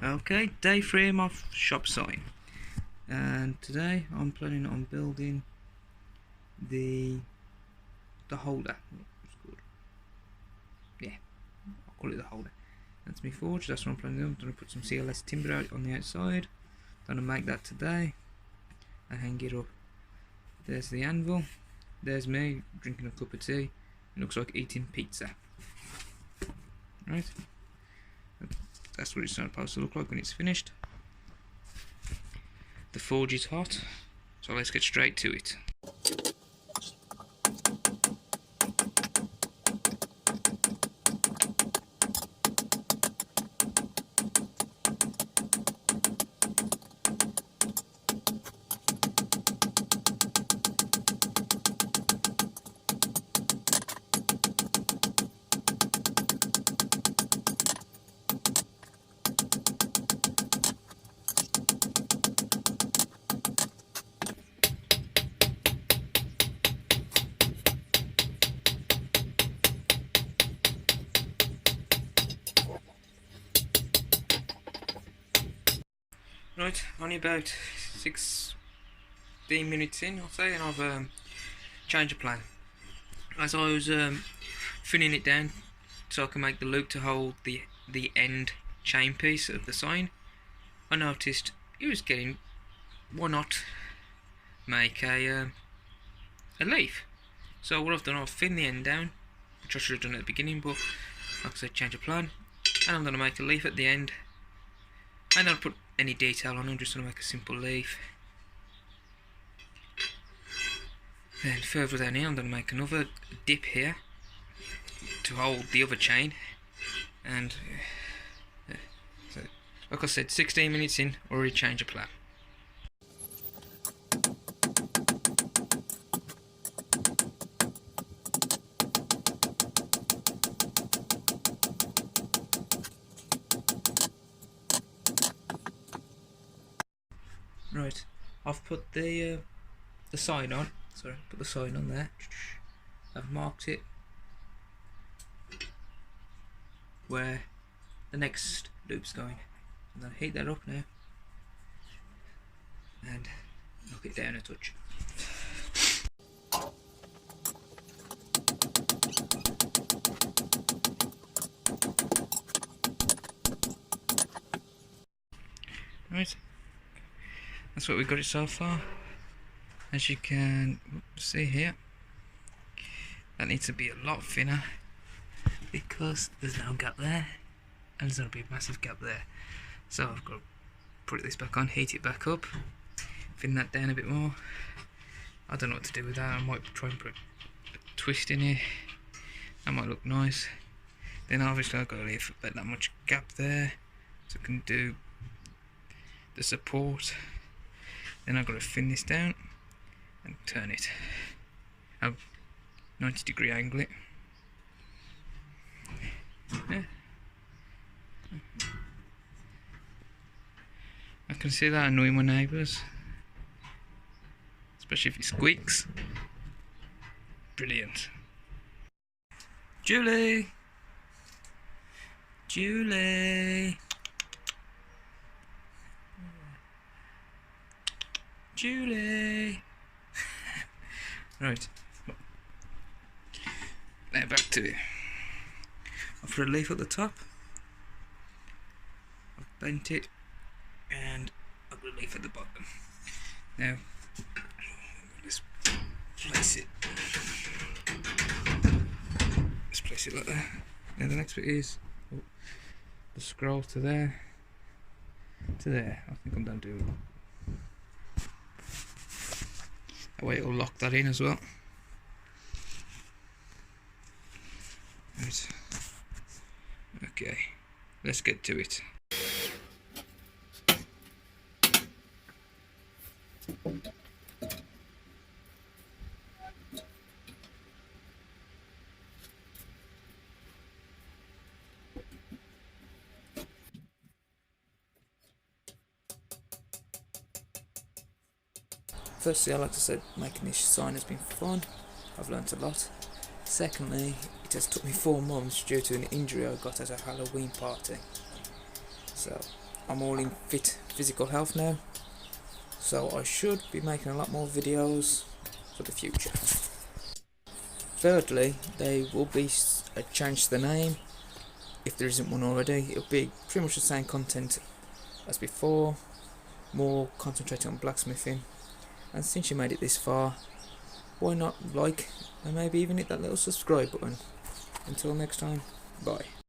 Okay, day 3 of shop sign, and today I'm planning on building the holder. It's called, yeah, I'll call it the holder. That's me forge. That's what I'm planning on. I'm going to put some CLS timber out on the outside. I'm going to make that today and hang it up. There's the anvil. There's me drinking a cup of tea. It looks like eating pizza. Right. That's what it's supposed to look like when it's finished. The forge is hot, so let's get straight to it. Right, only about 16 minutes in, I'll say, and I've changed the plan. As I was thinning it down so I can make the loop to hold the end chain piece of the sign, I noticed it was getting, why not make a leaf? So what I've done, I've thinned the end down, which I should have done at the beginning, but like I said, change of plan, and I'm going to make a leaf at the end. And I'll put any detail on. I'm just going to make a simple leaf. Then further down here I'm going to make another dip here to hold the other chain. And so, like I said, 16 minutes in, already changed a plan. Right, I've put the sign on. Sorry, put the sign on there. I've marked it where the next loop's going. I'm going to heat that up now and knock it down a touch. Right. That's what we've got it so far. As you can see here, that needs to be a lot thinner because there's no gap there and there's going to be a massive gap there. So I've got to put this back on, heat it back up, thin that down a bit more. I don't know what to do with that. I might try and put a twist in here. That might look nice. Then obviously I've got to leave about that much gap there so I can do the support. Then I've got to thin this down and turn it. 90-degree angle it. Yeah. I can see that annoying my neighbours, especially if it squeaks. Brilliant. Julie! Julie! Julie! Right. Now back to it. I've put a leaf at the top. I've bent it. And I've got a leaf at the bottom. Now, let's place it. Let's place it like that. Now the next bit is the scroll to there. To there. I think I'm done doing it. That way it'll lock that in as well. Right. Okay, let's get to it. Firstly, I like to say making this sign has been fun. I've learnt a lot. Secondly, it has took me 4 months due to an injury I got at a Halloween party. So, I'm all in fit physical health now, so I should be making a lot more videos for the future. Thirdly, there will be a change to the name, if there isn't one already. It'll be pretty much the same content as before, more concentrating on blacksmithing. And since you made it this far, why not like and maybe even hit that little subscribe button. Until next time, bye.